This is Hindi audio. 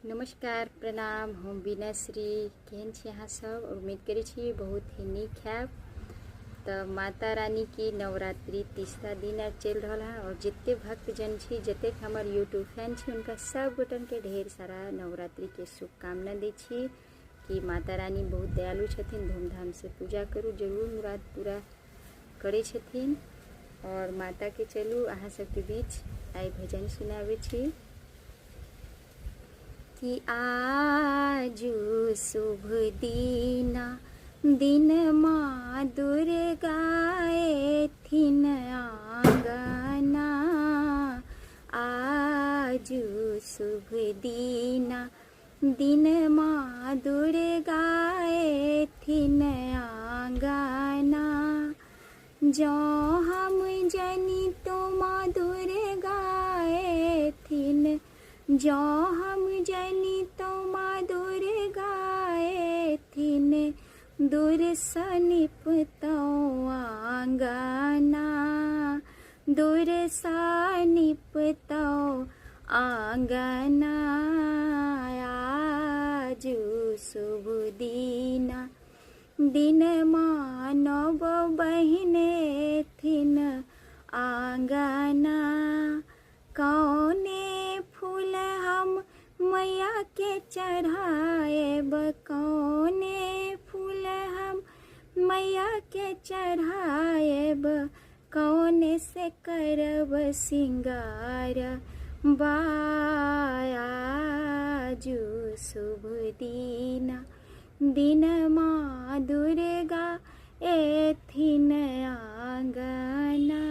नमस्कार प्रणाम हम बीनाश्री केहन छी अहाँ सब। उम्मीद करै छी बहुत ही नीक हैब। तो माता रानी की नवरात्रि तीसरा दिन आज चल रहा है और जिते भक्तजन छी जते हमार यूट्यूब फैन छी उनका सब गोटन के ढेर सारा नवरात्रि के शुभकामना दै छी कि माता रानी बहुत दयालु छथिन। धूमधाम से पूजा करू, जरूर मुराद पूरा करे छथिन। और माता के चलू अहाँ सबके बीच आई भजन सुनावे छी कि आजू शुभ दीना दिन माँ दुर्गा एथिन आंगना। आजू शुभ दीना दिन माँ दुर्गा एथिन आंगना। जो हम जनी तो माँ दुर्गा एथिन, जो हम जनी तो माँ दुर्गा एथिन दूर सनिपतौ आंगना। दूर सनिपतौ आंगना। आजू शुभ दीना दिन माँ नव बहिने एथिन आंगना। कौने फूल हम मैया के चढ़ाएब, कौने फूल हम मैया के चढ़ाएब, कौने से करब सिंगार बायाजू शुभ दीना दिन माँ दुर्गा एथिन आंगना।